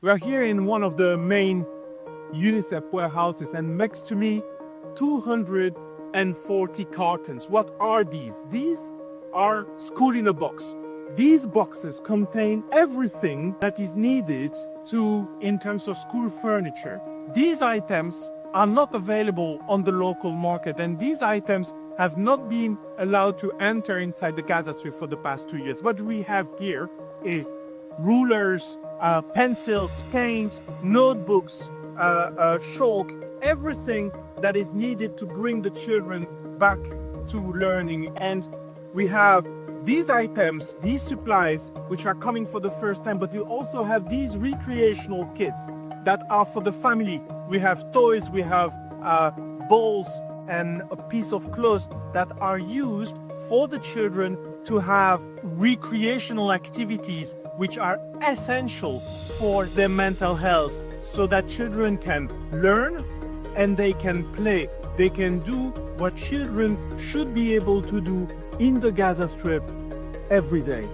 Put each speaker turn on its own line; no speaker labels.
We are here in one of the main UNICEF warehouses, and next to me, 240 cartons. What are these? These are school in a box. These boxes contain everything that is needed in terms of school furniture. These items are not available on the local market, and these items have not been allowed to enter inside the Gaza Strip for the past 2 years. What we have here is rulers, pencils, paint, notebooks, chalk, everything that is needed to bring the children back to learning. And we have these items, these supplies, which are coming for the first time, but we also have these recreational kits that are for the family. We have toys, we have balls and a piece of clothes that are used for the children to have recreational activities which are essential for their mental health, so that children can learn and they can play. They can do what children should be able to do in the Gaza Strip every day.